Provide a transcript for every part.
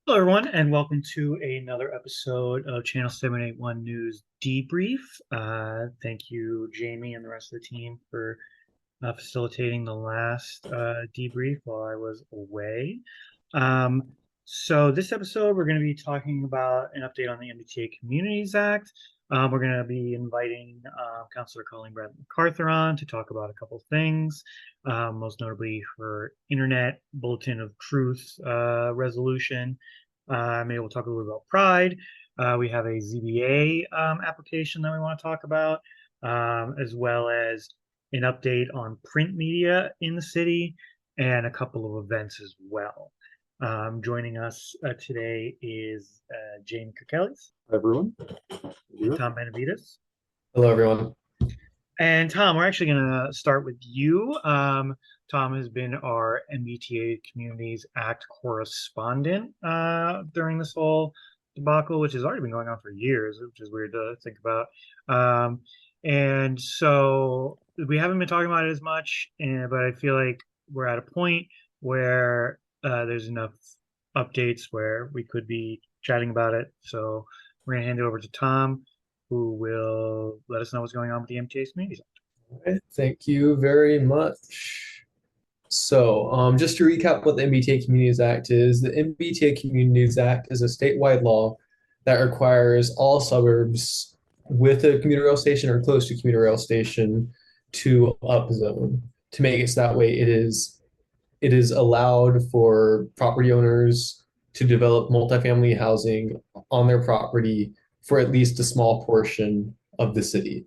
Hello, everyone, and welcome to another episode of Channel 781 News Debrief. Thank you, Jamie, and the rest of the team for facilitating the last debrief while I was away. Um, so, this episode, we're going to be talking about an update on the MBTA Communities Act. We're going to be inviting Councilor Colleen Bradley MacArthur on to talk about a couple things, most notably her Internet Bulletin of Truth resolution. Maybe we'll talk a little about Pride. We have a ZBA application that we want to talk about, as well as an update on print media in the city and a couple of events as well. Joining us today is Jamie Kirkellis. Hi, everyone. And Tom Benavides. Hello, everyone. And Tom, we're actually going to start with you. Tom has been our MBTA Communities Act correspondent during this whole debacle, which has already been going on for years, which is weird to think about. And so we haven't been talking about it as much, but I feel like we're at a point where there's enough updates where we could be chatting about it. So we're going to hand it over to Tom, who will let us know what's going on with the MTA Communities Act. All right, thank you very much. So, just to recap what the MBTA Communities Act is, the MBTA Communities Act is a statewide law that requires all suburbs with a commuter rail station or close to commuter rail station to upzone to make it so that way it is allowed for property owners to develop multifamily housing on their property for at least a small portion of the city.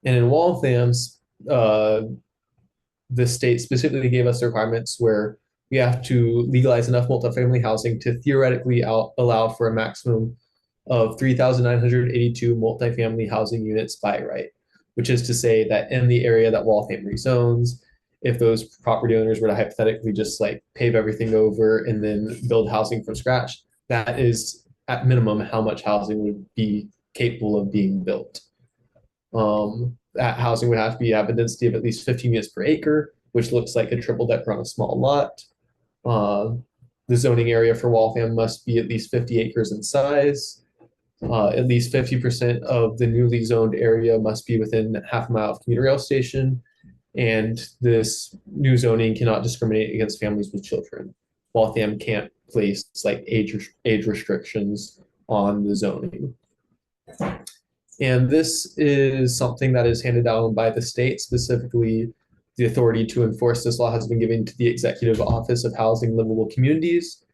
And in Waltham's, the state specifically gave us the requirements where we have to legalize enough multifamily housing to theoretically allow for a maximum of 3,982 multifamily housing units by right, which is to say that in the area that Waltham rezones, if those property owners were to hypothetically just like pave everything over and then build housing from scratch, that is at minimum how much housing would be capable of being built. That housing would have to have a density of at least 15 units per acre, which looks like a triple decker on a small lot. The zoning area for Waltham must be at least 50 acres in size. At least 50% of the newly zoned area must be within half a mile of commuter rail station. And this new zoning cannot discriminate against families with children. Waltham can't place like age restrictions on the zoning. And this is something that is handed down by the state. Specifically, the authority to enforce this law has been given to the Executive Office of Housing Livable Communities.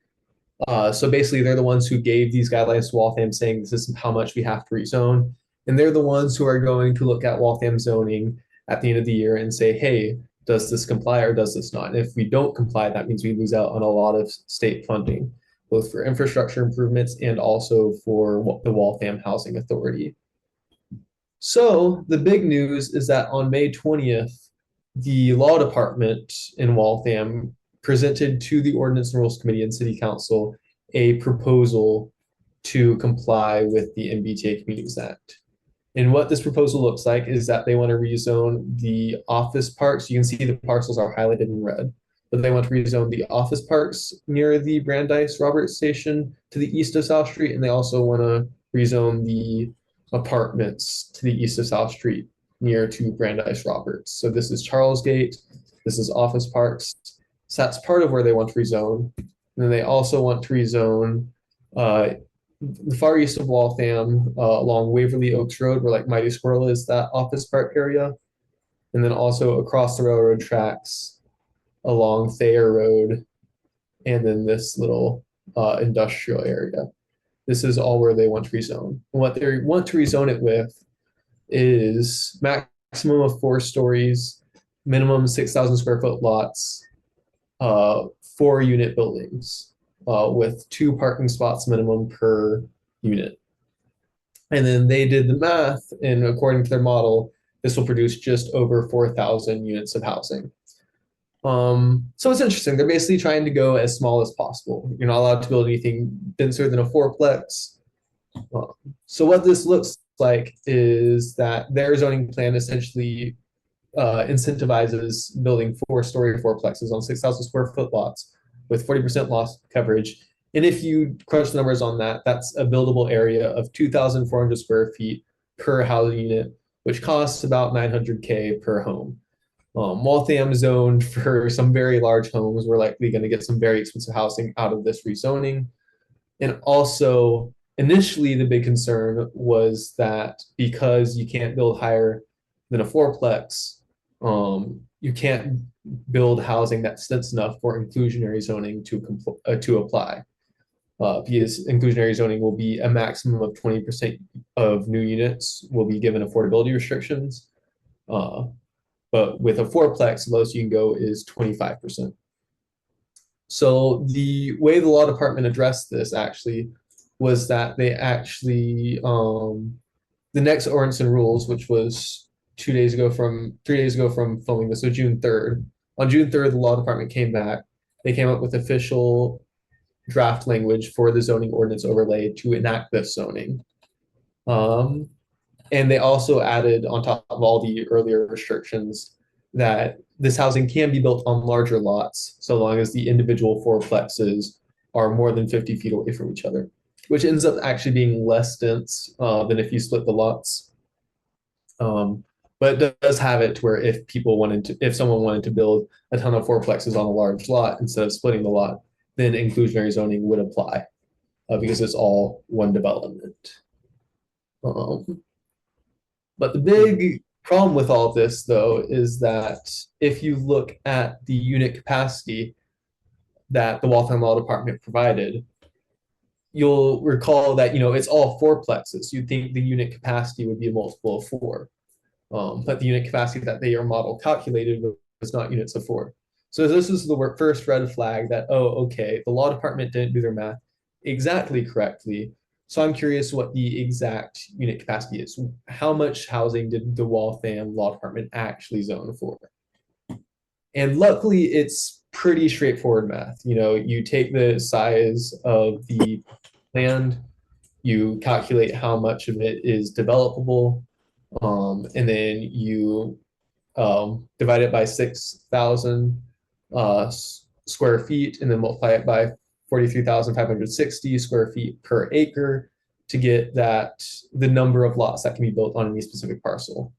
So basically, they're the ones who gave these guidelines to Waltham saying this is how much we have to rezone. And they're the ones who are going to look at Waltham zoning at the end of the year and say, hey, does this comply or does this not? And if we don't comply, that means we lose out on a lot of state funding, both for infrastructure improvements and also for the Waltham Housing Authority. So the big news is that on May 20th, the law department in Waltham presented to the Ordinance and Rules Committee and City Council a proposal to comply with the MBTA Communities Act. And what this proposal looks like is that they want to rezone the office parks. You can see the parcels are highlighted in red, but they want to rezone the office parks near the Brandeis Roberts Station to the east of South Street, and they also want to rezone the apartments to the east of South Street near to Brandeis Roberts. So this is Charlesgate, this is office parks. So that's part of where they want to rezone. And then they also want to rezone the far east of Waltham along Waverly Oaks Road, where like Mighty Squirrel is, that office park area. And then also across the railroad tracks along Thayer Road, and then this little industrial area. This is all where they want to rezone. And what they want to rezone it with is maximum of 4 stories, minimum 6,000 square foot lots, 4-unit buildings with 2 parking spots minimum per unit. And then they did the math, and according to their model, this will produce just over 4,000 units of housing. So it's interesting. They're basically trying to go as small as possible. You're not allowed to build anything denser than a 4-plex. So what this looks like is that their zoning plan essentially incentivizes building 4-story 4-plexes on 6,000 square foot lots with 40% loss coverage And if you crunch the numbers on that, that's a buildable area of 2,400 square feet per housing unit, which costs about 900K per home. Waltham zoned for some very large homes. We're likely going to get some very expensive housing out of this rezoning. And also, initially, the big concern was that because you can't build higher than a fourplex, you can't build housing that's dense enough for inclusionary zoning to apply. Because inclusionary zoning will be a maximum of 20% of new units will be given affordability restrictions. But with a fourplex, the lowest you can go is 25%. So the way the law department addressed this actually was that they actually the next ordinance and rules, which was 3 days ago from filming this, so June 3rd. On June 3rd, the law department came back. They came up with official draft language for the zoning ordinance overlay to enact this zoning. And they also added, on top of all the earlier restrictions, that this housing can be built on larger lots so long as the individual fourplexes are more than 50 feet away from each other, which ends up actually being less dense than if you split the lots. But it does have it to where if someone wanted to build a ton of fourplexes on a large lot instead of splitting the lot, then inclusionary zoning would apply because it's all one development. But the big problem with all of this, though, is that if you look at the unit capacity that the Waltham Law Department provided, you'll recall that it's all fourplexes. You'd think the unit capacity would be a multiple of 4, but the unit capacity that their model calculated was not units of 4. So this is the first red flag that, oh, okay, the law department didn't do their math exactly correctly. So I'm curious what the exact unit capacity is. How much housing did the Waltham Law Department actually zone for? And luckily, it's pretty straightforward math. You take the size of the land, you calculate how much of it is developable, and then you divide it by 6,000 square feet, and then multiply it by 43,560 square feet per acre to get the number of lots that can be built on any specific parcel.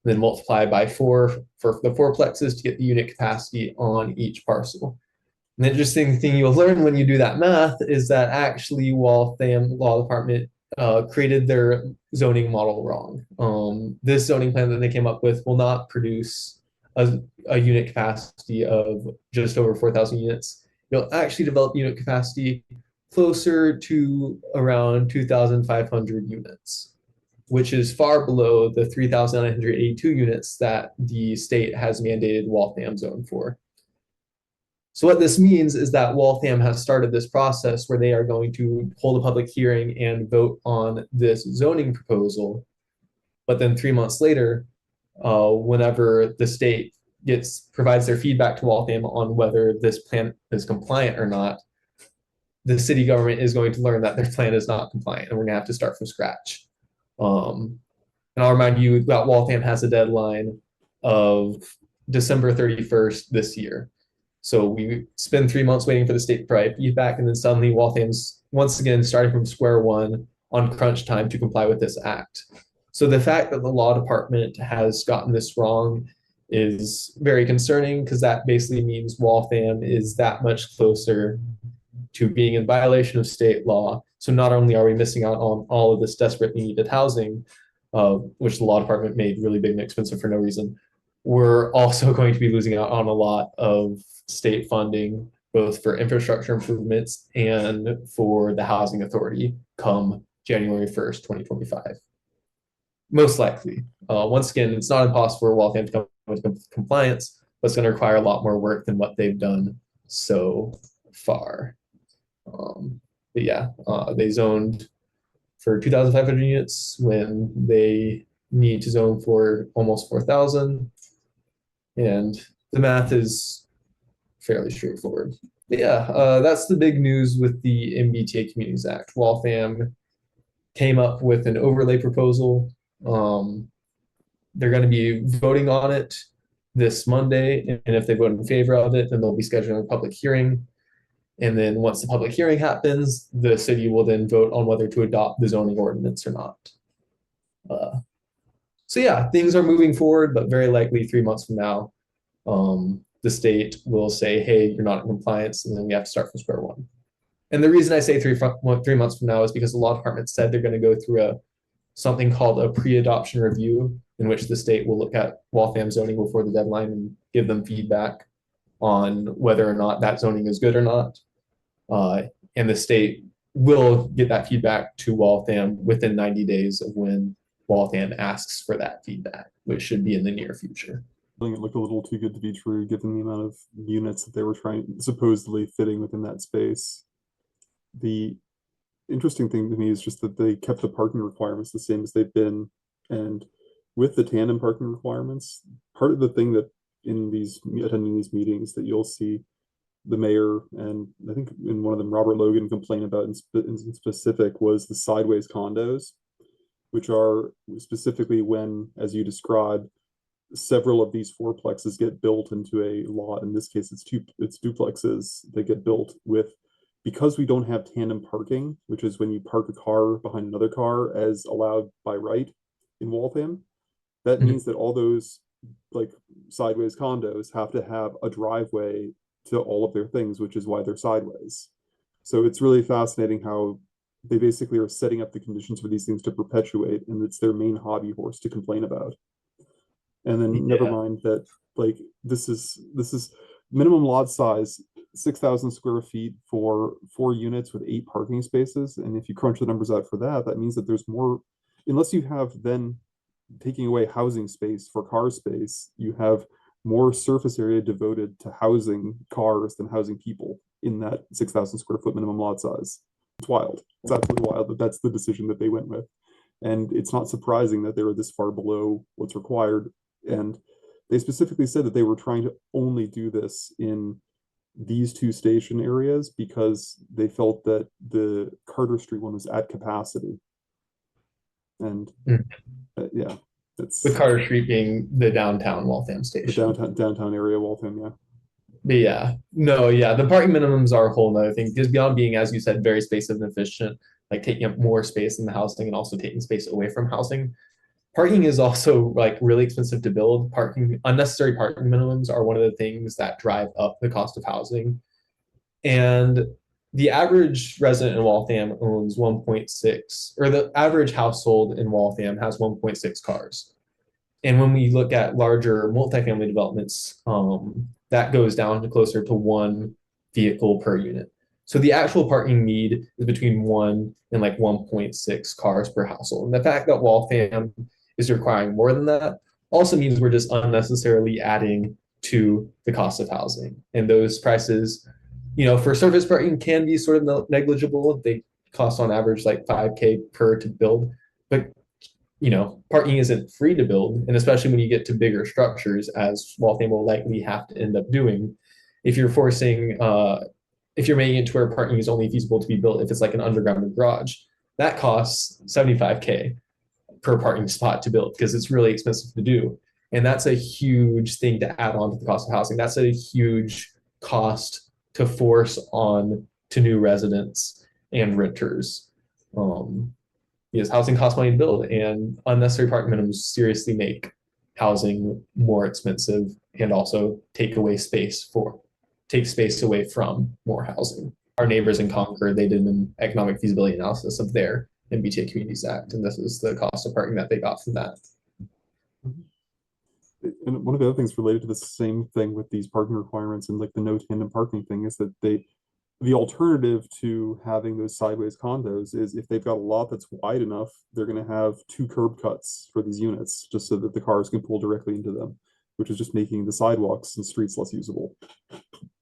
And then multiply by 4 for the fourplexes to get the unit capacity on each parcel. And the interesting thing you'll learn when you do that math is that actually Waltham Law Department created their zoning model wrong. This zoning plan that they came up with will not produce a unit capacity of just over 4,000 units. You'll actually develop unit capacity closer to around 2,500 units, which is far below the 3,982 units that the state has mandated Waltham zone for. So what this means is that Waltham has started this process where they are going to hold a public hearing and vote on this zoning proposal. But then 3 months later, whenever the state provides their feedback to Waltham on whether this plan is compliant or not, the city government is going to learn that their plan is not compliant, and we're going to have to start from scratch. And I'll remind you that Waltham has a deadline of December 31st this year. So we spend 3 months waiting for the state to provide feedback, and then suddenly Waltham's once again starting from square one on crunch time to comply with this act. So the fact that the law department has gotten this wrong is very concerning, because that basically means Waltham is that much closer to being in violation of state law. So not only are we missing out on all of this desperately needed housing, which the law department made really big and expensive for no reason, we're also going to be losing out on a lot of state funding, both for infrastructure improvements and for the housing authority come January 1st, 2025. Most likely. Once again, it's not impossible for Waltham to come into compliance, but it's going to require a lot more work than what they've done so far. But yeah, they zoned for 2,500 units when they need to zone for almost 4,000. And the math is fairly straightforward. But yeah, that's the big news with the MBTA Communities Act. Waltham came up with an overlay proposal. They're going to be voting on it this Monday, and if they vote in favor of it, then they'll be scheduling a public hearing. And then once the public hearing happens, the city will then vote on whether to adopt the zoning ordinance or not. So yeah, things are moving forward, but very likely 3 months from now, the state will say, hey, you're not in compliance, and then we have to start from square one. And the reason I say 3 months from now is because the law department said they're going to go through something called a pre-adoption review, in which the state will look at Waltham zoning before the deadline and give them feedback on whether or not that zoning is good or not. And the state will get that feedback to Waltham within 90 days of when Waltham asks for that feedback, which should be in the near future. I think it looked a little too good to be true, given the amount of units that they were supposedly fitting within that space. The interesting thing to me is just that they kept the parking requirements the same as they've been. And with the tandem parking requirements, part of the thing that attending these meetings that you'll see the mayor, and I think in one of them, Robert Logan, complain about in specific was the sideways condos, which are specifically when, as you described, several of these fourplexes get built into a lot. In this case, it's duplexes. They get built because we don't have tandem parking, which is when you park a car behind another car as allowed by right in Waltham. That means that all those like sideways condos have to have a driveway to all of their things, which is why they're sideways. So it's really fascinating how they basically are setting up the conditions for these things to perpetuate, and it's their main hobby horse to complain about. And then never mind that, like, this is minimum lot size, 6,000 square feet for 4 units with 8 parking spaces. And if you crunch the numbers out for that, that means that there's more, unless you have then taking away housing space for car space, you have more surface area devoted to housing cars than housing people in that 6,000 square foot minimum lot size. It's wild. It's absolutely wild, but that's the decision that they went with. And it's not surprising that they were this far below what's required. And they specifically said that they were trying to only do this in these 2 station areas because they felt that the Carter Street one was at capacity. And yeah, it's with Carter Street being the downtown Waltham station. The downtown area, Waltham, yeah. But yeah, the parking minimums are a whole nother thing because beyond being, as you said, very space inefficient, like taking up more space in the housing and also taking space away from housing. Parking is also like really expensive to build. Unnecessary parking minimums are one of the things that drive up the cost of housing. And the average resident in Waltham owns 1.6, or the average household in Waltham has 1.6 cars. And when we look at larger multifamily developments, that goes down to closer to 1 vehicle per unit. So the actual parking need is between 1 and like 1.6 cars per household. And the fact that Waltham is requiring more than that also means we're just unnecessarily adding to the cost of housing. And those prices, for surface parking can be sort of negligible. They cost on average like $5,000 per to build, but parking isn't free to build. And especially when you get to bigger structures, as Waltham will likely have to end up doing, if you're making it to where parking is only feasible to be built if it's like an underground garage, that costs $75,000 per parking spot to build because it's really expensive to do. And that's a huge thing to add on to the cost of housing. That's a huge cost to force on to new residents and renters. Because housing costs money to build, and unnecessary parking minimums seriously make housing more expensive and also take space away from more housing. Our neighbors in Concord, they did an economic feasibility analysis of their MBTA Communities Act, and this is the cost of parking that they got from that. And one of the other things related to the same thing with these parking requirements and like the no tandem parking thing is that the alternative to having those sideways condos is if they've got a lot that's wide enough, they're going to have 2 curb cuts for these units just so that the cars can pull directly into them, which is just making the sidewalks and streets less usable.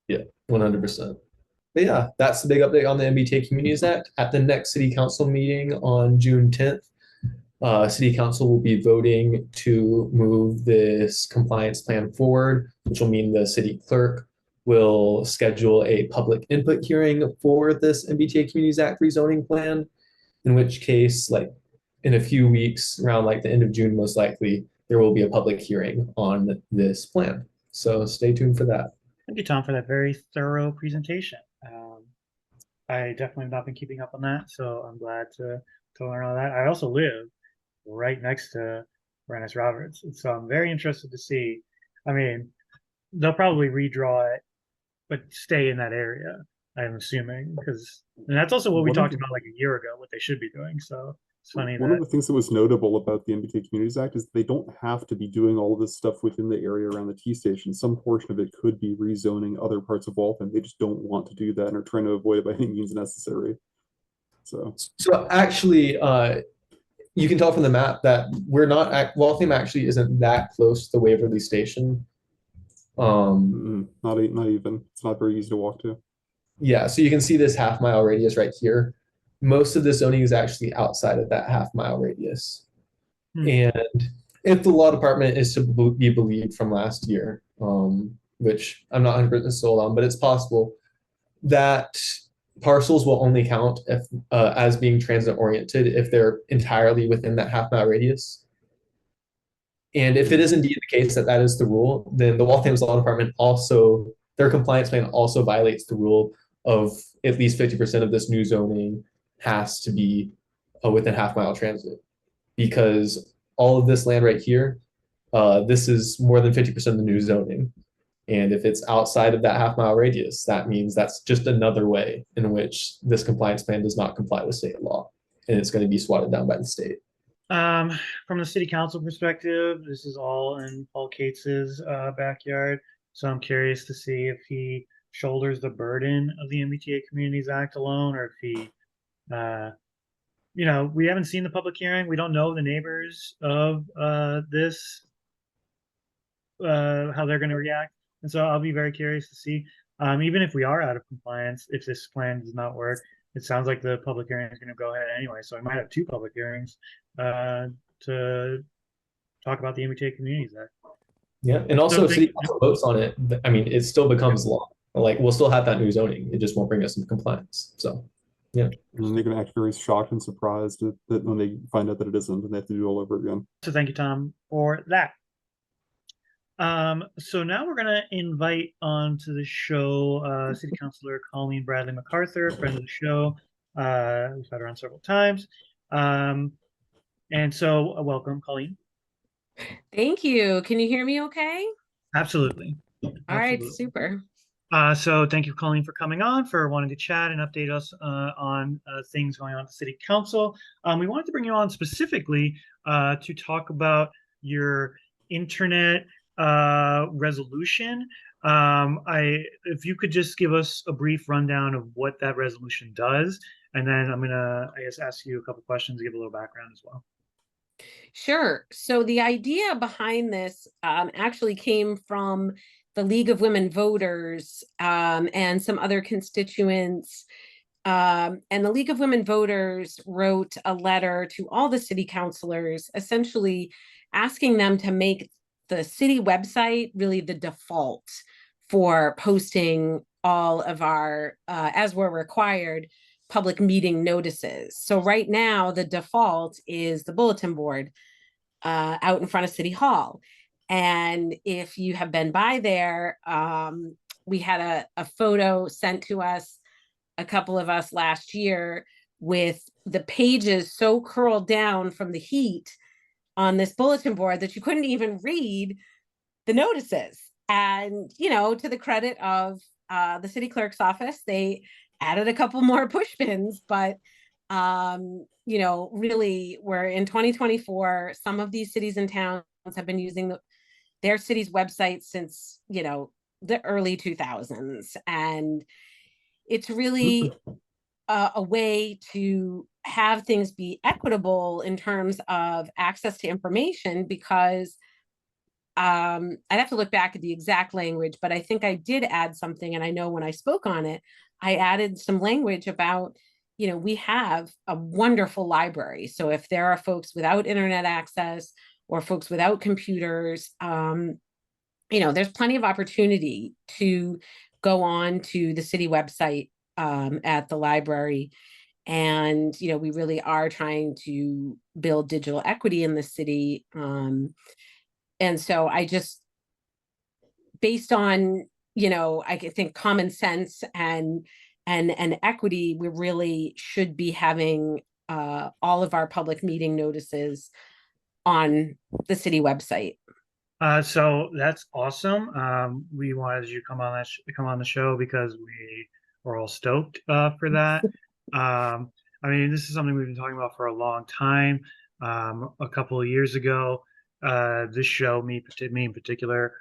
Yeah, 100%. But yeah, that's the big update on the MBTA Communities Act. At the next City Council meeting on June 10th, City Council will be voting to move this compliance plan forward, which will mean the city clerk will schedule a public input hearing for this MBTA Communities Act rezoning plan, in which case, like in a few weeks, around like the end of June, most likely, there will be a public hearing on this plan. So stay tuned for that. Thank you, Tom, for that very thorough presentation. I definitely have not been keeping up on that, so I'm glad to learn all that. I also live right next to Rennis Roberts, and so I'm very interested to see. I mean, they'll probably redraw it, but stay in that area. I'm assuming because, and that's also what we One of talked the about like a year ago, what they should be doing. So it's funny one of that. the things that was notable about the MBTA Communities Act is they don't have to be doing all of this stuff within the area around the T station. Some portion of it could be rezoning other parts of Waltham. They just don't want to do that and are trying to avoid it by any means necessary. So actually, you can tell from the map that we're not Waltham actually isn't that close to the Waverly Station. Not even. It's not very easy to walk to. Yeah, so you can see this half-mile radius right here. Most of the zoning is actually outside of that half-mile radius. Hmm. And if the law department is to be believed from last year, which I'm not 100% sold on, but it's possible that parcels will only count if as being transit oriented if they're entirely within that half-mile radius. And if it is indeed the case that that is the rule, then the Waltham's Law Department also, their compliance plan also violates the rule of at least 50% of this new zoning has to be within half-mile transit. Because all of this land right here, this is more than 50% of the new zoning. And if it's outside of that half-mile radius, that means that's just another way in which this compliance plan does not comply with state law. And it's going to be swatted down by the state. From the city council perspective, this is all in Paul Cates's backyard. So I'm curious to see if he shoulders the burden of the MBTA Communities Act alone, or if he, we haven't seen the public hearing. We don't know the neighbors of this, how they're going to react. And so I'll be very curious to see, even if we are out of compliance, if this plan does not work, it sounds like the public hearing is going to go ahead anyway. So I might have two public hearings to talk about the MBTA Communities Act. Yeah, and also if city council votes on it, I mean, it still becomes law. Like we'll still have that new zoning. It just won't bring us into compliance. So, yeah. And they're going to act very shocked and surprised that when they find out that it isn't, and they have to do it all over again. So thank you, Tom, for that. So now we're going to invite onto the show City Councilor Colleen Bradley MacArthur, friend of the show. We've had her on several times. And so welcome, Colleen. Thank you. Can you hear me okay? Absolutely. All right, super. So thank you, Colleen, for coming on, for wanting to chat and update us on things going on at the City Council. We wanted to bring you on specifically to talk about your internet resolution. If you could just give us a brief rundown of what that resolution does, and then I'm gonna, I guess, ask you a couple questions to give a little background as well. Sure. So the idea behind this actually came from the League of Women Voters and some other constituents. And the League of Women Voters wrote a letter to all the city councilors, essentially asking them to make the city website really the default for posting all of our, as we're required, public meeting notices. So right now, the default is the bulletin board out in front of City Hall. And if you have been by there, we had a photo sent to us, a couple of us last year, with the pages so curled down from the heat on this bulletin board that you couldn't even read the notices. And, to the credit of the city clerk's office, they added a couple more push pins, but really we're in 2024. Some of these cities and towns have been using their city's website since, the early 2000s. And it's really a way to have things be equitable in terms of access to information, because I'd have to look back at the exact language, but I think I did add something. And I know when I spoke on it, I added some language about, we have a wonderful library. So if there are folks without internet access or folks without computers, there's plenty of opportunity to go on to the city website at the library. And, we really are trying to build digital equity in the city. And so I just, based on, I think common sense and, and equity, we really should be having all of our public meeting notices on the city website. So that's awesome. We wanted you to come on the show because we were all stoked for that. I mean, this is something we've been talking about for a long time. A couple of years ago, this show, me in particular,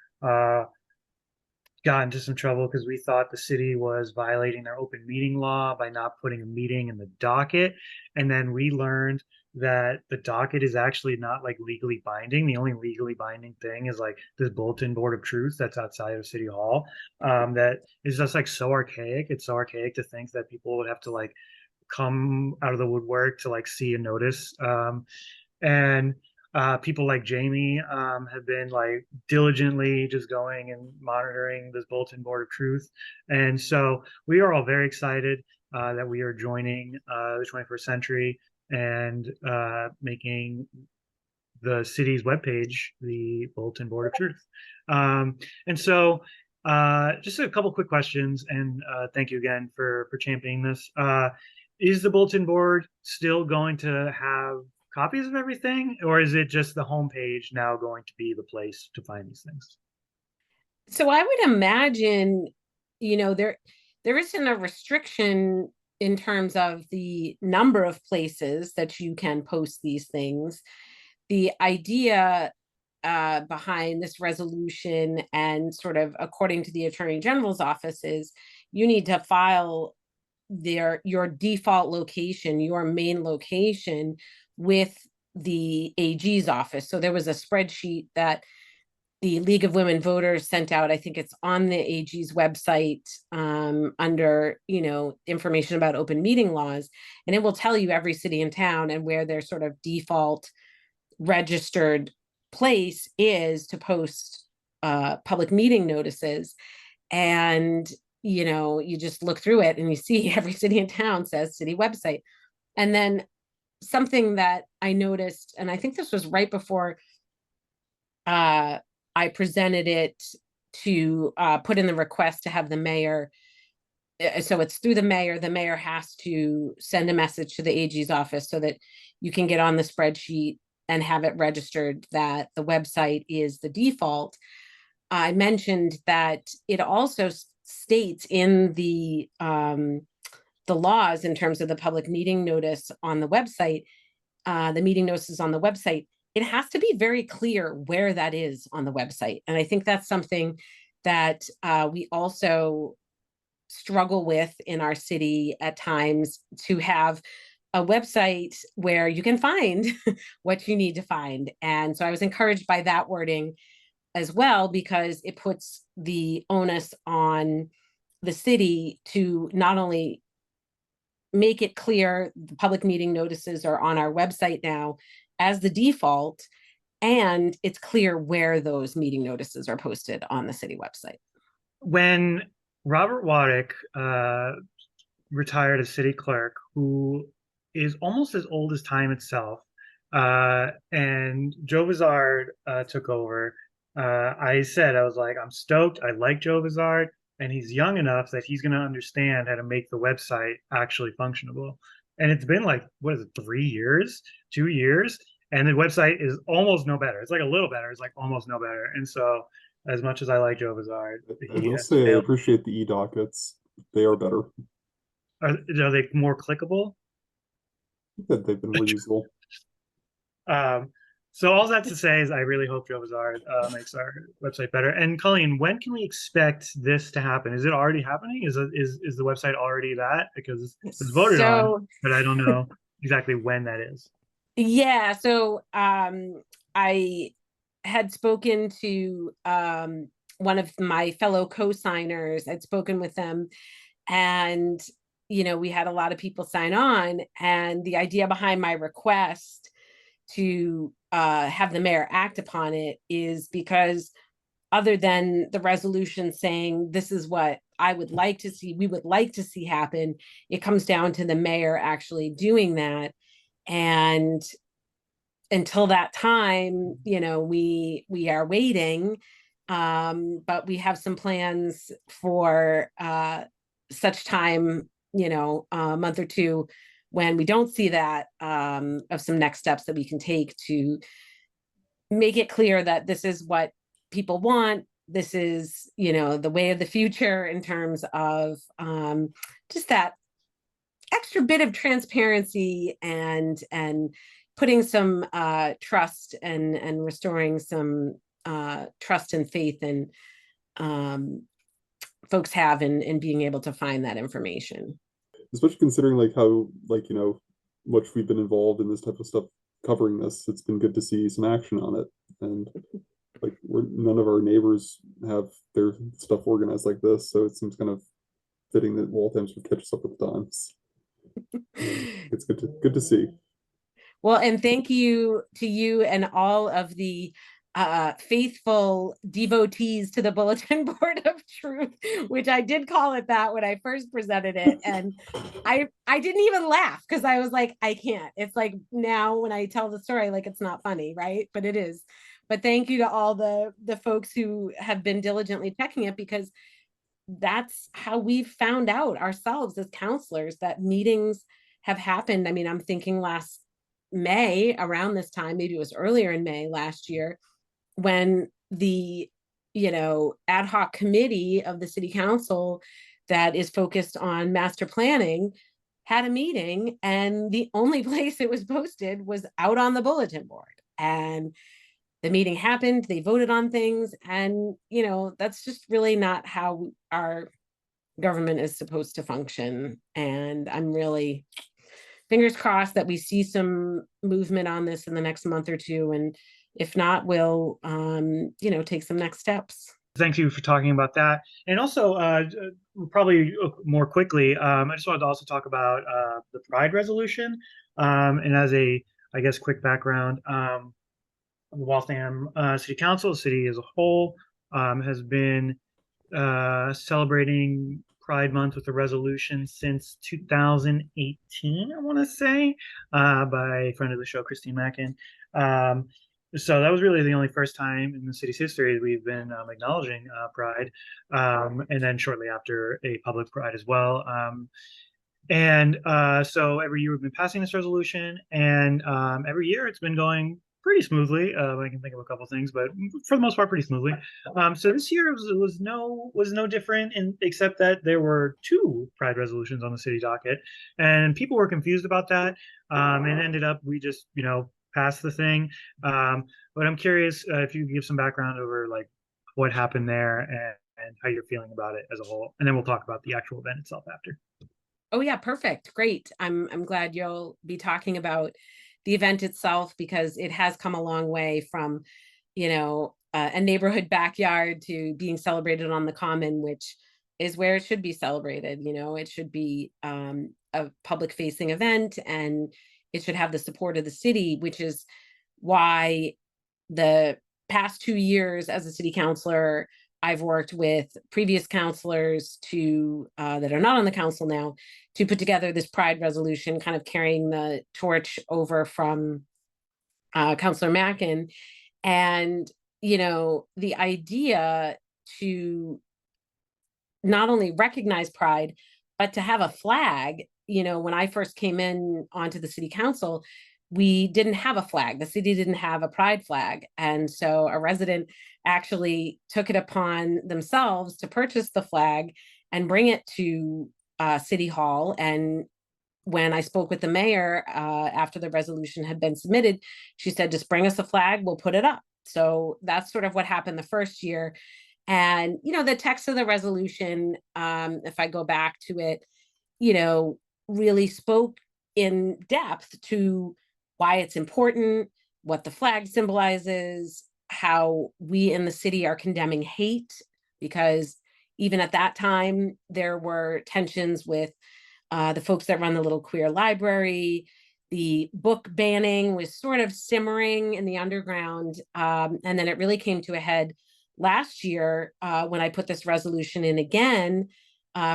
got into some trouble because we thought the city was violating their open meeting law by not putting a meeting in the docket. And then we learned that the docket is actually not like legally binding. The only legally binding thing is like this bulletin board of truth that's outside of City Hall. That is just like so archaic. It's so archaic to think that people would have to like come out of the woodwork to like see a notice. And people like Jamie have been like diligently just going and monitoring this bulletin board of truth. And so we are all very excited that we are joining the 21st century and making the city's webpage the bulletin board of truth. And so just a couple quick questions, and thank you again for championing this. Is the bulletin board still going to have copies of everything, or is it just the homepage now going to be the place to find these things? So I would imagine, there isn't a restriction in terms of the number of places that you can post these things. The idea behind this resolution, and sort of according to the Attorney General's office, is you need to file your default location, your main location, with the AG's office. So there was a spreadsheet that the League of Women Voters sent out. I think it's on the AG's website under, information about open meeting laws. And it will tell you every city and town and where their sort of default registered place is to post public meeting notices. And, you just look through it and you see every city and town says city website. And then something that I noticed, and I think this was right before I presented it to put in the request to have the mayor. So it's through the mayor. The mayor has to send a message to the AG's office so that you can get on the spreadsheet and have it registered that the website is the default. I mentioned that it also states in the laws, in terms of the public meeting notice on the website, the meeting notices on the website, it has to be very clear where that is on the website. And I think that's something that we also struggle with in our city at times, to have a website where you can find what you need to find. And so I was encouraged by that wording as well, because it puts the onus on the city to not only make it clear the public meeting notices are on our website now as the default, and it's clear where those meeting notices are posted on the city website. When Robert Waddick retired as city clerk, who is almost as old as time itself, and Joe Vizard took over, I was like, I'm stoked. I like Joe Vizard, and he's young enough that he's going to understand how to make the website actually functionable. And it's been like, what is it, 3 years, 2 years? And the website is almost no better. It's like a little better. It's like almost no better. And so, as much as I like Joe Vizard, I will say I appreciate the e-dockets. They are better. Are they more clickable? That they've been more usable. So all that to say is I really hope Joe Vizard makes our website better. And Colleen, when can we expect this to happen? Is it already happening? Is the website already that? Because it's voted on, but I don't know exactly when that is. Yeah, so I had spoken to one of my fellow co-signers. I'd spoken with them, and we had a lot of people sign on. And the idea behind my request to have the mayor act upon it is because, other than the resolution saying this is what I would like to see, we would like to see happen, it comes down to the mayor actually doing that. And until that time, we are waiting, but we have some plans for such time a month or two when we don't see that, of some next steps that we can take to make it clear that this is what people want. This is, the way of the future in terms of just that extra bit of transparency and putting some trust and restoring some trust and faith in folks have in being able to find that information. Especially considering like how much we've been involved in this type of stuff covering this. It's been good to see some action on it, and like none of our neighbors have their stuff organized like this, so it seems kind of fitting that Waltham should catch us up with the times. It's good to see. Well, and thank you to you and all of the faithful devotees to the Bulletin Board of Truth, which I did call it that when I first presented it. And I didn't even laugh because I was like, I can't. It's like now when I tell the story, like it's not funny, right? But it is. But thank you to all the folks who have been diligently checking it, because that's how we've found out ourselves as counselors that meetings have happened. I mean, I'm thinking last May, around this time, maybe it was earlier in May last year, when the ad hoc committee of the city council that is focused on master planning had a meeting, and the only place it was posted was out on the bulletin board. And the meeting happened, they voted on things, and that's just really not how our government is supposed to function. And I'm really fingers crossed that we see some movement on this in the next month or two, and if not, we'll take some next steps. Thank you for talking about that. And also, probably more quickly, I just wanted to also talk about the Pride resolution. And as a, I guess, quick background, the Waltham City Council, the city as a whole, has been celebrating Pride Month with a resolution since 2018, I want to say, by a friend of the show, Christine Mackin. So that was really the only first time in the city's history we've been acknowledging Pride, and then shortly after a public Pride as well. So every year we've been passing this resolution, and every year it's been going pretty smoothly. I can think of a couple things, but for the most part, pretty smoothly. So this year was no different, except that there were 2 Pride resolutions on the city docket, and people were confused about that. And ended up we just passed the thing. But I'm curious if you could give some background over like what happened there and how you're feeling about it as a whole, and then we'll talk about the actual event itself after. Oh yeah, perfect. Great. I'm glad you'll be talking about the event itself, because it has come a long way from, a neighborhood backyard to being celebrated on the common, which is where it should be celebrated. It should be a public facing event, and it should have the support of the city, which is why the past 2 years as a city councilor, I've worked with previous counselors to that are not on the council now to put together this Pride resolution, kind of carrying the torch over from Councilor Mackin. And, the idea to not only recognize Pride, but to have a flag. When I first came in onto the city council, we didn't have a flag. The city didn't have a Pride flag. And so a resident actually took it upon themselves to purchase the flag and bring it to City Hall. And when I spoke with the mayor after the resolution had been submitted, she said, just bring us a flag, we'll put it up. So that's sort of what happened the first year. And, the text of the resolution, if I go back to it, really spoke in depth to why it's important, what the flag symbolizes, how we in the city are condemning hate, because even at that time, there were tensions with the folks that run the little queer library. The book banning was sort of simmering in the underground. And then it really came to a head last year when I put this resolution in again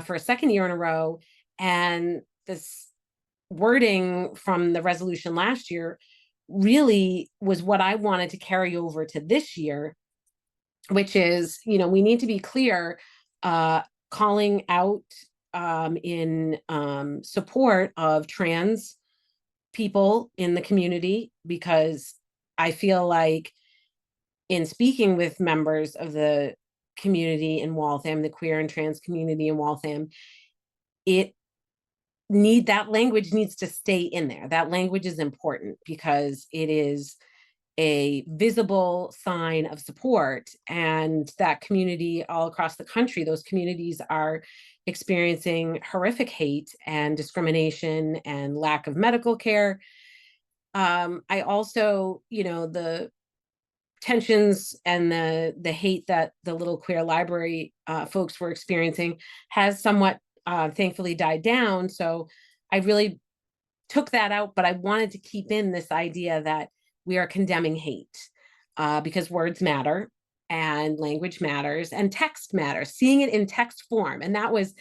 for a second year in a row. And this wording from the resolution last year really was what I wanted to carry over to this year, which is, we need to be clear, calling out in support of trans people in the community, because I feel like in speaking with members of the community in Waltham, the queer and trans community in Waltham, that language needs to stay in there. That language is important because it is a visible sign of support, and that community all across the country, those communities are experiencing horrific hate and discrimination and lack of medical care. I also, the tensions and the hate that the Little Queer Library folks were experiencing has somewhat thankfully died down. So I really took that out, but I wanted to keep in this idea that we are condemning hate because words matter and language matters and text matters, seeing it in text form. And that was,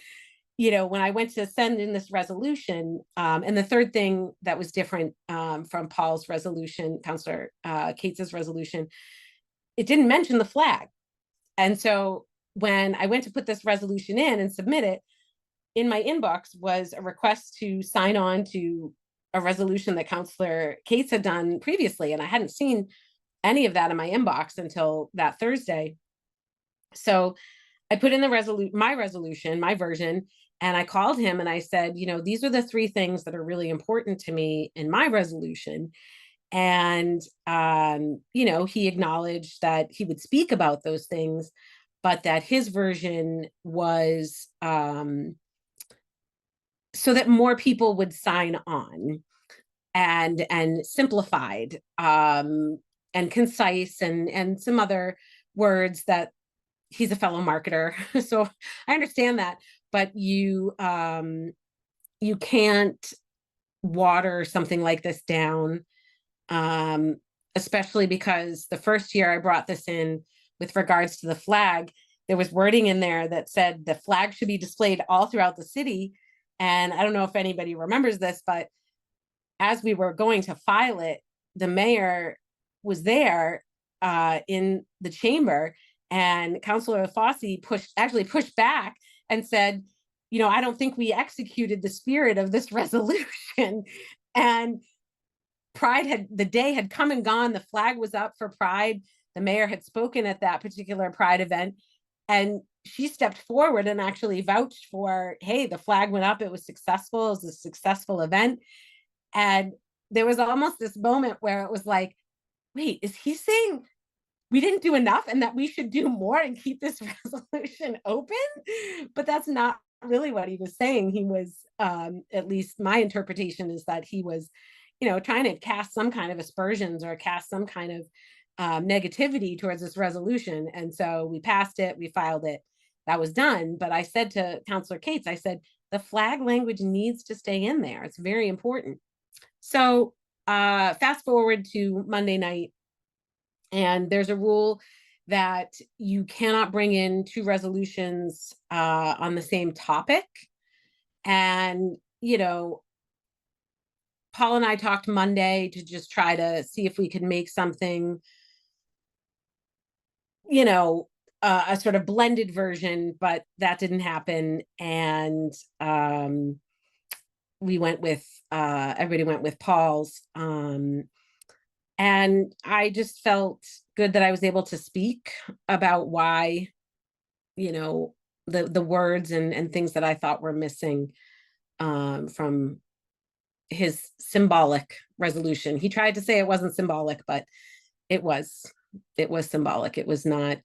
when I went to send in this resolution, and the third thing that was different from Paul's resolution, Councillor Cates's resolution, it didn't mention the flag. And so when I went to put this resolution in and submit it, in my inbox was a request to sign on to a resolution that Councillor Cates had done previously. And I hadn't seen any of that in my inbox until that Thursday. So I put in my resolution, my version, and I called him and I said, these are the three things that are really important to me in my resolution. And, he acknowledged that he would speak about those things, but that his version was so that more people would sign on, and simplified and concise, and some other words that he's a fellow marketer. So I understand that, but you can't water something like this down, especially because the first year I brought this in with regards to the flag, there was wording in there that said the flag should be displayed all throughout the city. And I don't know if anybody remembers this, but as we were going to file it, the mayor was there in the chamber, and Councillor Fossey pushed back and said, I don't think we executed the spirit of this resolution. And the day had come and gone. The flag was up for Pride. The mayor had spoken at that particular Pride event, and she stepped forward and actually vouched for, hey, the flag went up. It was successful. It was a successful event. And there was almost this moment where it was like, wait, is he saying we didn't do enough and that we should do more and keep this resolution open? But that's not really what he was saying. He was, at least my interpretation is that he was, trying to cast some kind of aspersions or cast some kind of negativity towards this resolution. And so we passed it, we filed it, that was done. But I said to Councillor Cates, I said, the flag language needs to stay in there. It's very important. So fast forward to Monday night, and there's a rule that you cannot bring in two resolutions on the same topic. And, Paul and I talked Monday to just try to see if we could make something, a sort of blended version, but that didn't happen. And we went with, everybody went with Paul's. And I just felt good that I was able to speak about why, the words and things that I thought were missing from his symbolic resolution. He tried to say it wasn't symbolic, but it was symbolic. It was not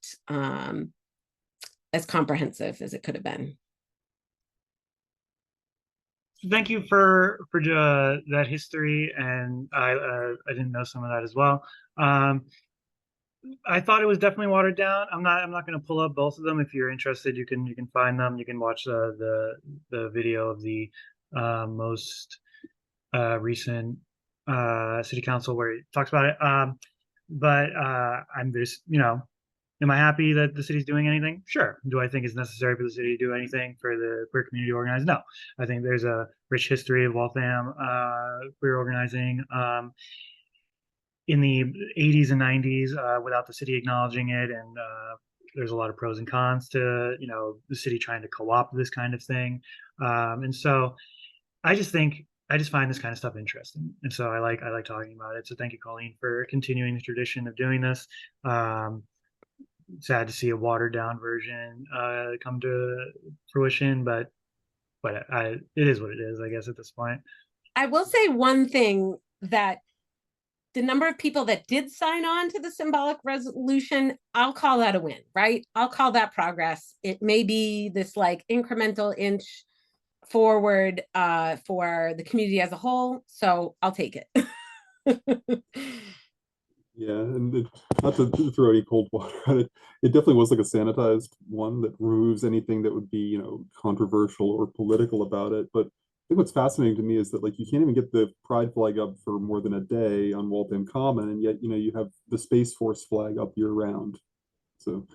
as comprehensive as it could have been. Thank you for that history, and I didn't know some of that as well. I thought it was definitely watered down. I'm not going to pull up both of them. If you're interested, you can find them. You can watch the video of the most recent city council where it talks about it. But I'm just, am I happy that the city's doing anything? Sure. Do I think it's necessary for the city to do anything for the queer community organized? No. I think there's a rich history of Waltham queer organizing in the 80s and 90s without the city acknowledging it and there's a lot of pros and cons to, the city trying to co-opt this kind of thing. And so I just find this kind of stuff interesting. And so I like talking about it. So thank you, Colleen, for continuing the tradition of doing this. Sad to see a watered down version come to fruition, but it is what it is, I guess, at this point. I will say one thing, that the number of people that did sign on to the symbolic resolution, I'll call that a win, right? I'll call that progress. It may be this like incremental inch forward for the community as a whole, so I'll take it. Yeah, and not to throw any cold water at it, it definitely was like a sanitized one that removes anything that would be, controversial or political about it. But I think what's fascinating to me is that like you can't even get the pride flag up for more than a day on Waltham Common, and yet you have the Space Force flag up year round. So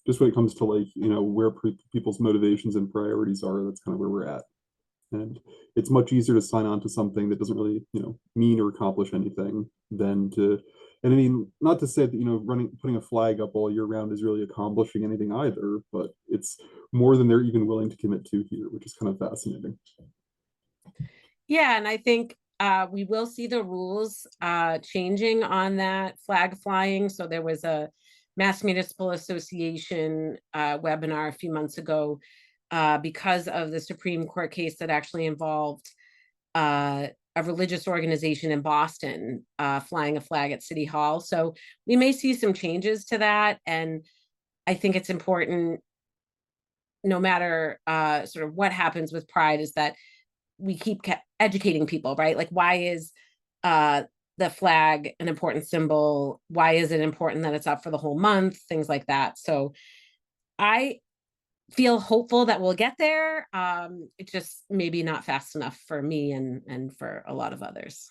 just when it comes to like where people's motivations and priorities are, that's kind of where we're at. And it's much easier to sign on to something that doesn't really mean or accomplish anything than to. And I mean, not to say that putting a flag up all year round is really accomplishing anything either, but it's more than they're even willing to commit to here, which is kind of fascinating. Yeah, and I think we will see the rules changing on that flag flying. So there was a Mass Municipal Association webinar a few months ago because of the Supreme Court case that actually involved a religious organization in Boston flying a flag at City Hall. So we may see some changes to that. And I think it's important, no matter sort of what happens with Pride, is that we keep educating people, right? Like, why is the flag an important symbol? Why is it important that it's up for the whole month? Things like that. So I feel hopeful that we'll get there. It's just maybe not fast enough for me and for a lot of others.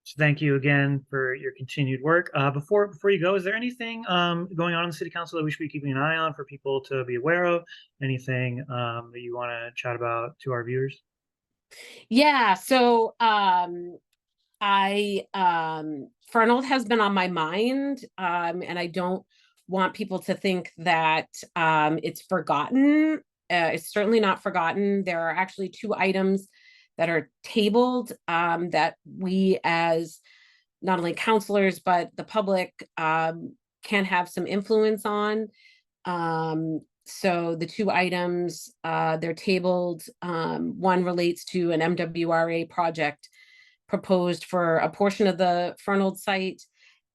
So thank you again for your continued work. Before you go, is there anything going on in the city council that we should be keeping an eye on for people to be aware of? Anything that you want to chat about to our viewers? Yeah, so Fernald has been on my mind, and I don't want people to think that it's forgotten. It's certainly not forgotten. There are actually 2 items that are tabled that we, as not only counselors but the public, can have some influence on. So the 2 items, they're tabled. One relates to an MWRA project proposed for a portion of the Fernald site,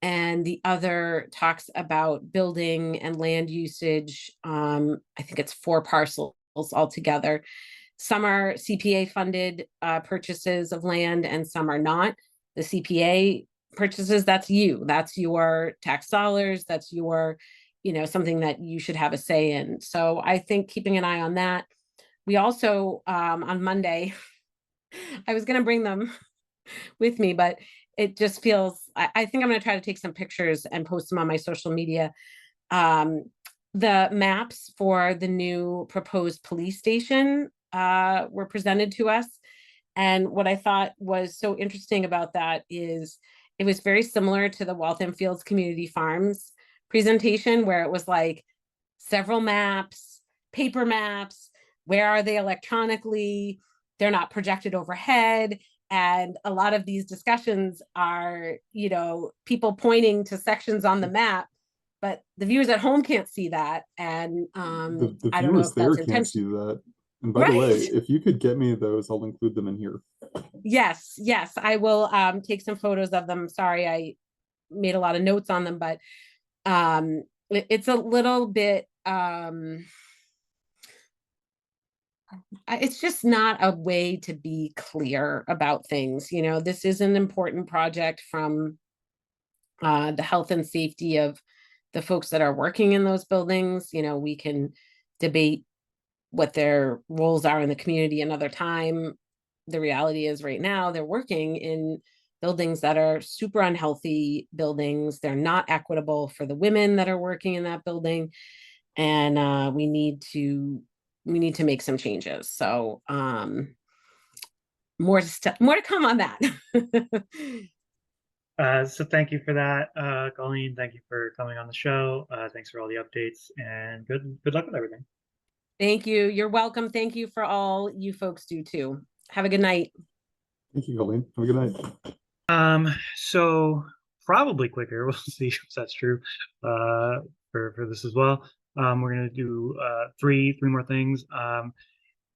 and the other talks about building and land usage. I think it's 4 parcels altogether. Some are CPA funded purchases of land, and some are not. The CPA purchases, that's your tax dollars, that's your, something that you should have a say in. So I think keeping an eye on that. We also, on Monday, I was going to bring them with me, but it just feels, I think I'm going to try to take some pictures and post them on my social media. The maps for the new proposed police station were presented to us. And what I thought was so interesting about that is it was very similar to the Waltham Fields Community Farms presentation, where it was like several maps, paper maps, where are they electronically? They're not projected overhead. And a lot of these discussions are, people pointing to sections on the map, but the viewers at home can't see that. And The I don't know viewers if there that's can't see intentional. that. And by the way, Right. if you could get me those, I'll include them in here. Yes, I will take some photos of them. Sorry, I made a lot of notes on them, but it's a little bit, it's just not a way to be clear about things. This is an important project from the health and safety of the folks that are working in those buildings. We can debate what their roles are in the community another time. The reality is right now they're working in buildings that are super unhealthy buildings. They're not equitable for the women that are working in that building. And we need to make some changes. So more to come on that. So thank you for that, Colleen. Thank you for coming on the show. Thanks for all the updates, and good luck with everything. Thank you. You're welcome. Thank you for all you folks do too. Have a good night. Thank you, Colleen. Have a good night. So probably quicker. We'll see if that's true. For this as well. We're gonna do three more things.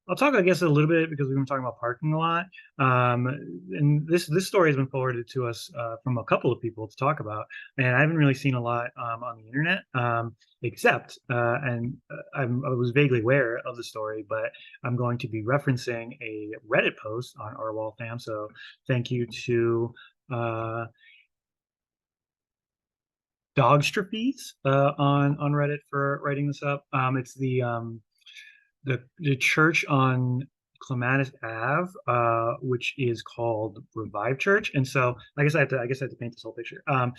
I'll talk, I guess, a little bit because we've been talking about parking a lot. And this story has been forwarded to us from a couple of people to talk about, and I haven't really seen a lot on the internet, except I was vaguely aware of the story, but I'm going to be referencing a Reddit post on our Waltham. So thank you to Dogstrophes on Reddit for writing this up. It's the church on Clematis Ave, which is called Revive Church. And so I guess I have to paint this whole picture. On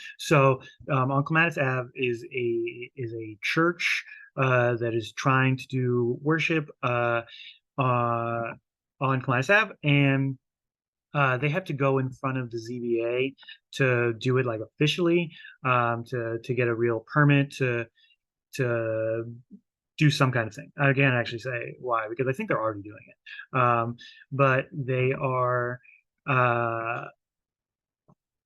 Clematis Ave is a church that is trying to do worship on Clematis Ave, and they have to go in front of the ZBA to do it like officially, to get a real permit to do some kind of thing. I can't actually say why, because I think they're already doing it. But they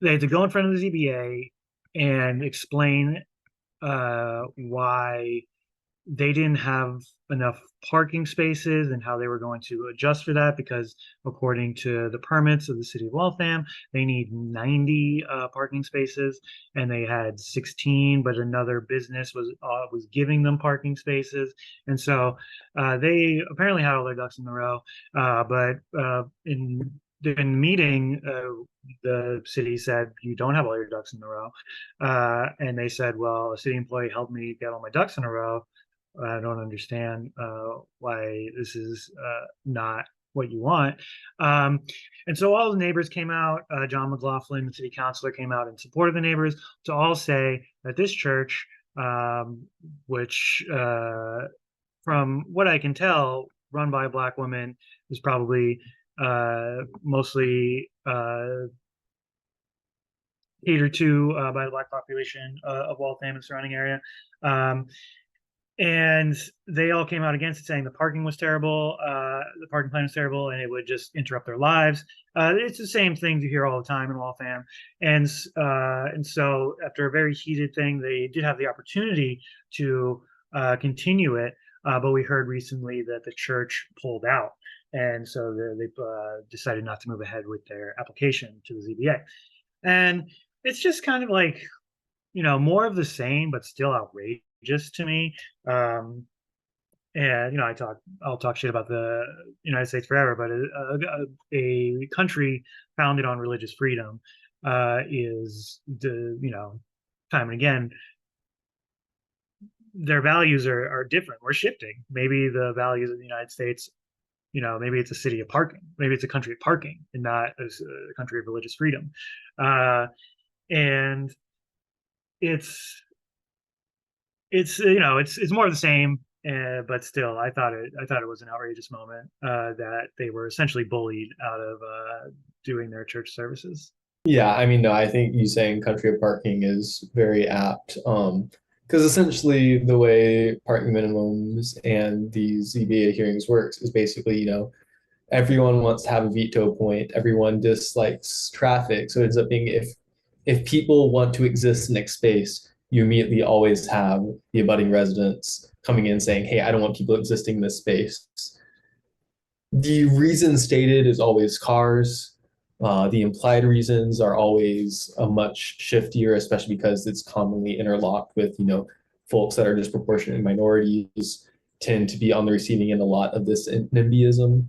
have to go in front of the ZBA and explain why they didn't have enough parking spaces and how they were going to adjust for that, because according to the permits of the city of Waltham, they need 90 parking spaces, and they had 16, but another business was giving them parking spaces. And so they apparently had all their ducks in a row, but in the meeting, the city said, you don't have all your ducks in a row. And they said, well, a city employee helped me get all my ducks in a row. I don't understand why this is not what you want. And so all the neighbors came out. John McLaughlin, the city councilor, came out in support of the neighbors to all say that this church, which from what I can tell, run by a Black woman, is probably mostly catered to by the Black population of Waltham and surrounding area. And they all came out against it, saying the parking was terrible, the parking plan was terrible, and it would just interrupt their lives. It's the same things you hear all the time in Waltham. And so after a very heated thing, they did have the opportunity to continue it, but we heard recently that the church pulled out. And so they decided not to move ahead with their application to the ZBA. And it's just kind of like, more of the same, but still outrageous to me. And I'll talk shit about the United States forever, but a country founded on religious freedom is time and again, their values are different. We're shifting. Maybe the values of the United States, maybe it's a city of parking, maybe it's a country of parking, and not a country of religious freedom. And it's more of the same, but still, I thought it was an outrageous moment that they were essentially bullied out of doing their church services. Yeah, I mean, no, I think you saying country of parking is very apt. Because essentially the way parking minimums and these ZBA hearings works is basically, everyone wants to have a veto point. Everyone dislikes traffic. So it ends up being if people want to exist in next space, you immediately always have the abutting residents coming in saying, hey, I don't want people existing in this space. The reason stated is always cars. The implied reasons are always a much shiftier, especially because it's commonly interlocked with, folks that are disproportionate minorities tend to be on the receiving end a lot of this NIMBYism.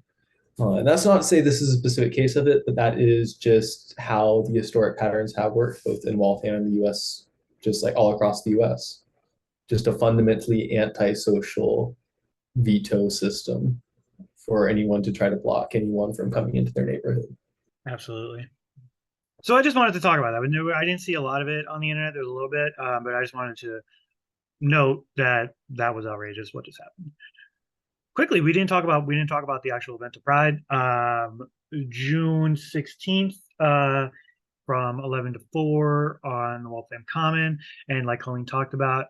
And that's not to say this is a specific case of it, but that is just how the historic patterns have worked, both in Waltham and the US, just like all across the US. Just a fundamentally antisocial veto system for anyone to try to block anyone from coming into their neighborhood. Absolutely. So I just wanted to talk about that. I didn't see a lot of it on the internet. There's a little bit, but I just wanted to note that was outrageous what just happened. Quickly, we didn't talk about the actual event of Pride. June 16th from 11 to 4 on the Waltham Common. And like Colleen talked about,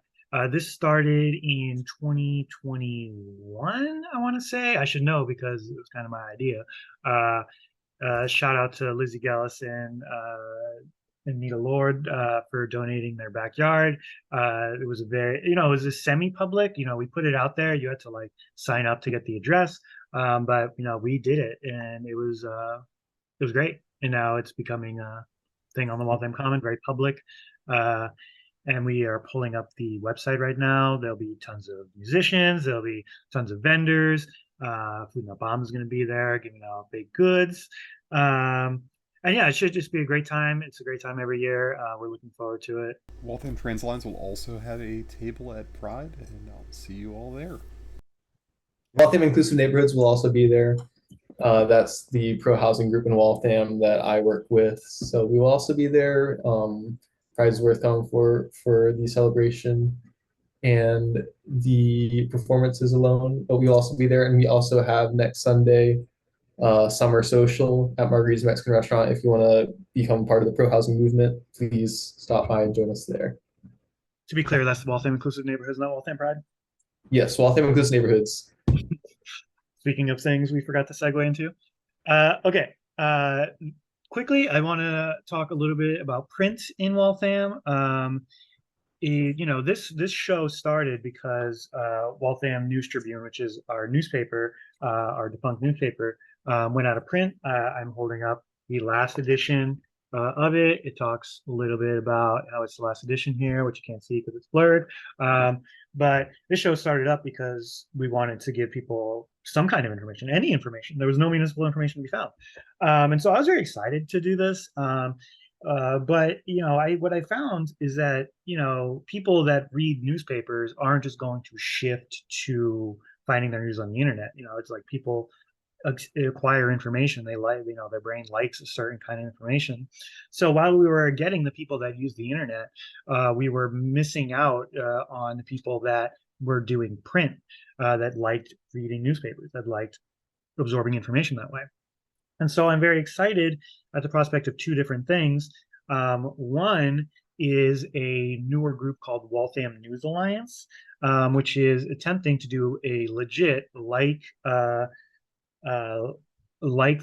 this started in 2021, I want to say. I should know because it was kind of my idea. Shout out to Lizzie Gallison and Nita Lord for donating their backyard. It was a very, it was a semi-public. We put it out there. You had to like sign up to get the address, but we did it, and it was great. And now it's becoming a thing on the Waltham Common, very public. And we are pulling up the website right now. There'll be tons of musicians. There'll be tons of vendors. Food Not Bomb is going to be there, giving out baked goods. And yeah, it should just be a great time. It's a great time every year. We're looking forward to it. Waltham Translines will also have a table at Pride, and I'll see you all there. Waltham Inclusive Neighborhoods will also be there. That's the pro-housing group in Waltham that I work with. So we will also be there. Prize is worth coming for the celebration and the performances alone, but we will also be there. And we also have next Sunday summer social at Margarita's Mexican Restaurant. If you want to become part of the pro-housing movement, please stop by and join us there. To be clear, that's the Waltham Inclusive Neighborhoods, not Waltham Pride. Yes, Waltham Inclusive Neighborhoods. Speaking of things we forgot to segue into. Okay. Quickly, I want to talk a little bit about print in Waltham. This show started because Waltham News Tribune, which is our newspaper, our defunct newspaper, went out of print. I'm holding up the last edition of it. It talks a little bit about how it's the last edition here, which you can't see because it's blurred. But this show started up because we wanted to give people some kind of information, any information. There was no municipal information to be found. And so I was very excited to do this. But what I found is that, people that read newspapers aren't just going to shift to finding their news on the internet. It's like people acquire information. They like, their brain likes a certain kind of information. So while we were getting the people that use the internet, we were missing out on the people that were doing print, that liked reading newspapers, that liked absorbing information that way. And so I'm very excited at the prospect of two different things. One is a newer group called Waltham News Alliance, which is attempting to do a legit, like the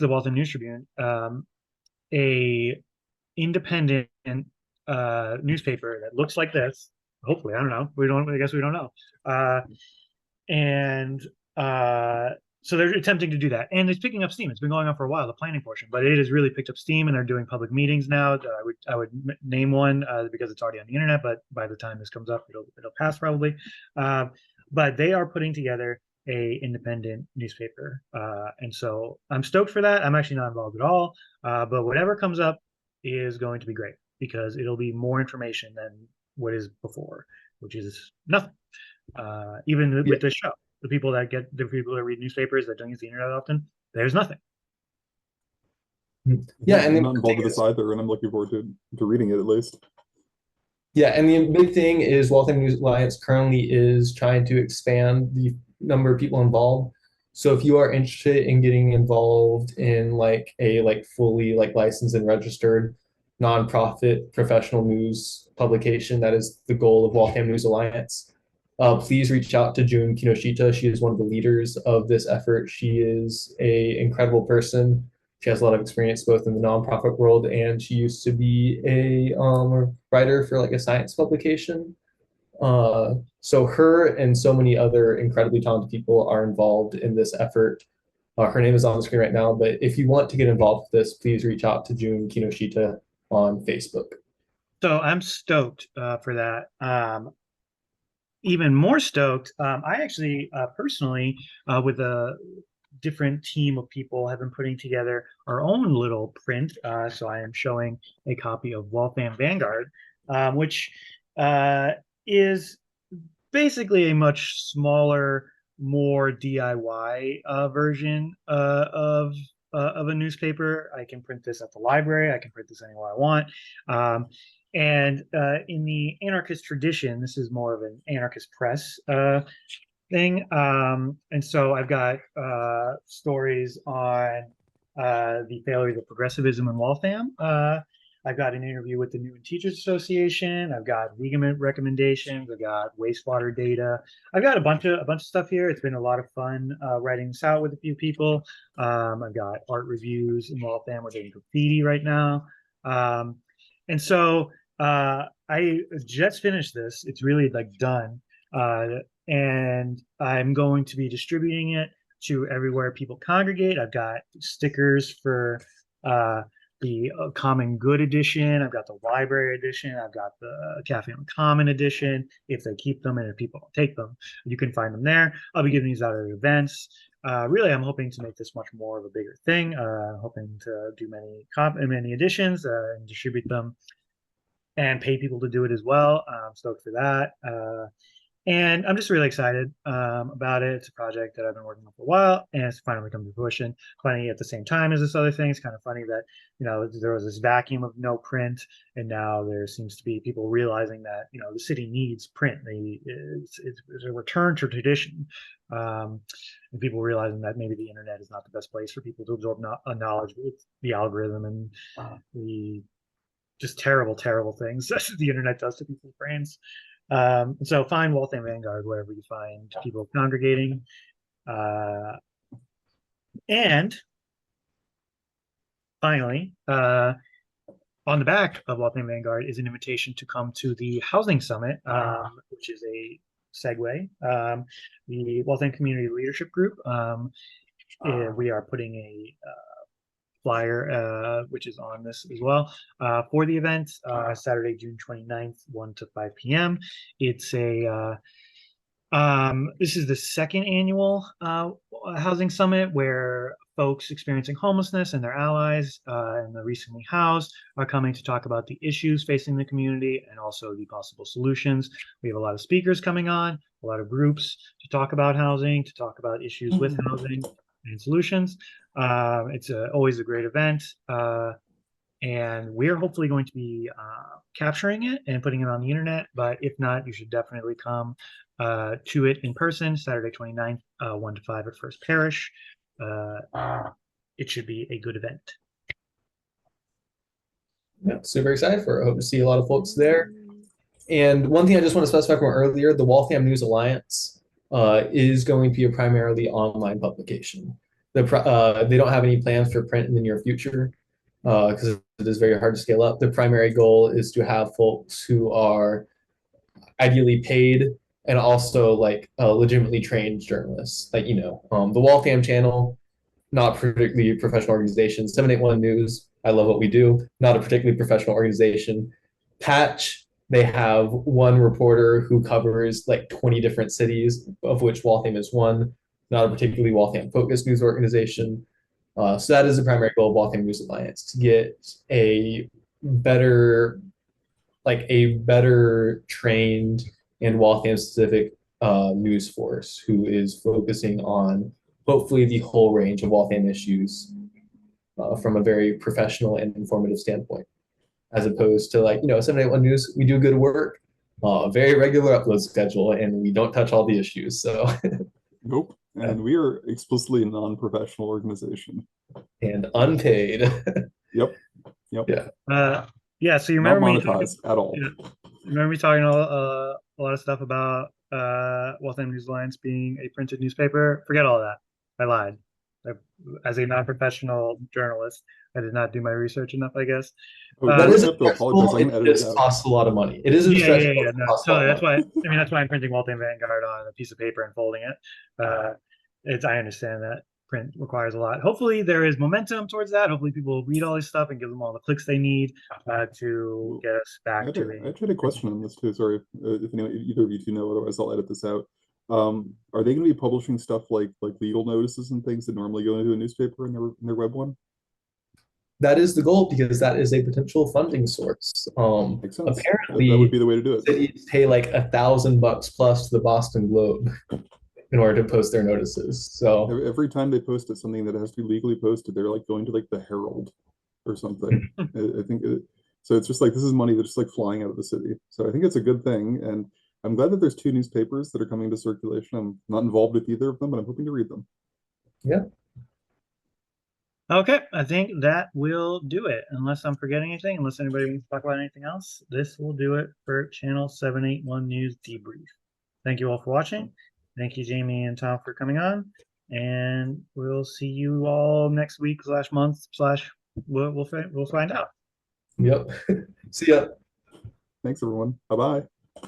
Waltham News Tribune, a independent newspaper that looks like this. Hopefully, I don't know. I guess we don't know. So they're attempting to do that, and it's picking up steam. It's been going on for a while, the planning portion, but it has really picked up steam, and they're doing public meetings now. I would name one because it's already on the internet, but by the time this comes up, it'll pass probably. But they are putting together a independent newspaper, and so I'm stoked for that. I'm actually not involved at all, but whatever comes up is going to be great because it'll be more information than what is before, which is nothing. Even with this show, the people that read newspapers that don't use the internet often, there's nothing. Yeah, and I'm not involved with this either, and I'm looking forward to reading it at least. Yeah, and the big thing is Waltham News Alliance currently is trying to expand the number of people involved. So if you are interested in getting involved in like a fully licensed and registered nonprofit professional news publication, that is the goal of Waltham News Alliance. Please reach out to June Kinoshita. She is one of the leaders of this effort. She is an incredible person. She has a lot of experience both in the nonprofit world, and she used to be a writer for a science publication. So her and so many other incredibly talented people are involved in this effort. Her name is on the screen right now, but if you want to get involved with this, please reach out to June Kinoshita on Facebook. So I'm stoked for that. Even more stoked, I actually personally, with a different team of people, have been putting together our own little print. So I am showing a copy of Waltham Vanguard, which is basically a much smaller, more DIY version of a newspaper. I can print this at the library. I can print this anywhere I want. And in the anarchist tradition, this is more of an anarchist press thing. And so I've got stories on the failures of progressivism in Waltham, I've got an interview with the New Teachers Association. I've got vegan recommendations. I've got wastewater data. I've got a bunch of stuff here. It's been a lot of fun writing this out with a few people. I've got art reviews in Waltham. We're doing graffiti right now. And so I just finished this. It's really like done. And I'm going to be distributing it to everywhere people congregate. I've got stickers for the Common Good edition. I've got the library edition. I've got the Cafe on Common edition. If they keep them and if people don't take them, you can find them there. I'll be giving these out at events. Really, I'm hoping to make this much more of a bigger thing. Hoping to do many editions and distribute them and pay people to do it as well. I'm stoked for that. And I'm just really excited about it. It's a project that I've been working on for a while, and it's finally come to fruition. Funny at the same time as this other thing. It's kind of funny that, you know, there was this vacuum of no print, and now there seems to be people realizing that, you know, the city needs print. It's a return to tradition. And people realizing that maybe the internet is not the best place for people to absorb knowledge with the algorithm and the just terrible, terrible things that the internet does to people's brains. So find Waltham Vanguard wherever you find people congregating. And finally, on the back of Waltham Vanguard is an invitation to come to the Housing Summit, which is a segue. The Waltham Community Leadership Group, we are putting a flyer, which is on this as well, for the event, Saturday, June 29th, 1 to 5 p.m. It's this is the second annual housing summit where folks experiencing homelessness and their allies and the recently housed are coming to talk about the issues facing the community and also the possible solutions. We have a lot of speakers coming on, a lot of groups to talk about housing, to talk about issues with housing and solutions. It's always a great event, and we're hopefully going to be capturing it and putting it on the internet, but if not, you should definitely come to it in person, Saturday 29th, 1 to 5 at First Parish. It should be a good event. Yeah, super excited for it. I hope to see a lot of folks there. And one thing I just want to specify from earlier, the Waltham News Alliance is going to be a primarily online publication. They don't have any plans for print in the near future because it is very hard to scale up. The primary goal is to have folks who are ideally paid and also like legitimately trained journalists. Like, you know, the Waltham channel, not particularly professional organization. 781 News, I love what we do, not a particularly professional organization. Patch, they have one reporter who covers like 20 different cities, of which Waltham is one, not a particularly Waltham-focused news organization. So that is the primary goal of Waltham News Alliance, to get a better trained and Waltham-specific news force who is focusing on hopefully the whole range of Waltham issues from a very professional and informative standpoint, as opposed to, like, you know, 781 News, we do good work, very regular upload schedule, and we don't touch all the issues. So nope. And we are explicitly a non-professional organization. And unpaid. Yep. Yeah. Yeah, so you remember not monetized at all. Remember me talking a lot of stuff about Waltham News Alliance being a printed newspaper? Forget all that. I lied. As a non-professional journalist, I did not do my research enough, I guess. That is have to apologize. I'm it just costs a lot of money. It is a stretch. Yeah. No, totally. That's why I'm printing Waltham Vanguard on a piece of paper and folding it. I understand that print requires a lot. Hopefully there is momentum towards that. Hopefully people will read all this stuff and give them all the clicks they need to get us back to it. I actually had a question on this too. Sorry if either of you two know, otherwise I'll edit this out. Are they going to be publishing stuff like legal notices and things that normally go into a newspaper in their web one? That is the goal, because that is a potential funding source. Makes sense. Apparently that would be the way to do it. Cities pay like $1,000 plus to the Boston Globe in order to post their notices. So every time they post something that has to be legally posted, they're like going to like the Herald or something. I think so. It's just like, this is money that's just like flying out of the city. So I think it's a good thing, and I'm glad that there's 2 newspapers that are coming to circulation. I'm not involved with either of them, but I'm hoping to read them. Yeah. Okay, I think that will do it. Unless I'm forgetting anything, unless anybody wants to talk about anything else, this will do it for Channel 781 News Debrief. Thank you all for watching. Thank you, Jamie and Tom, for coming on. And we'll see you all next week / month / we'll find out. Yep. See ya. Thanks, everyone. Bye-bye.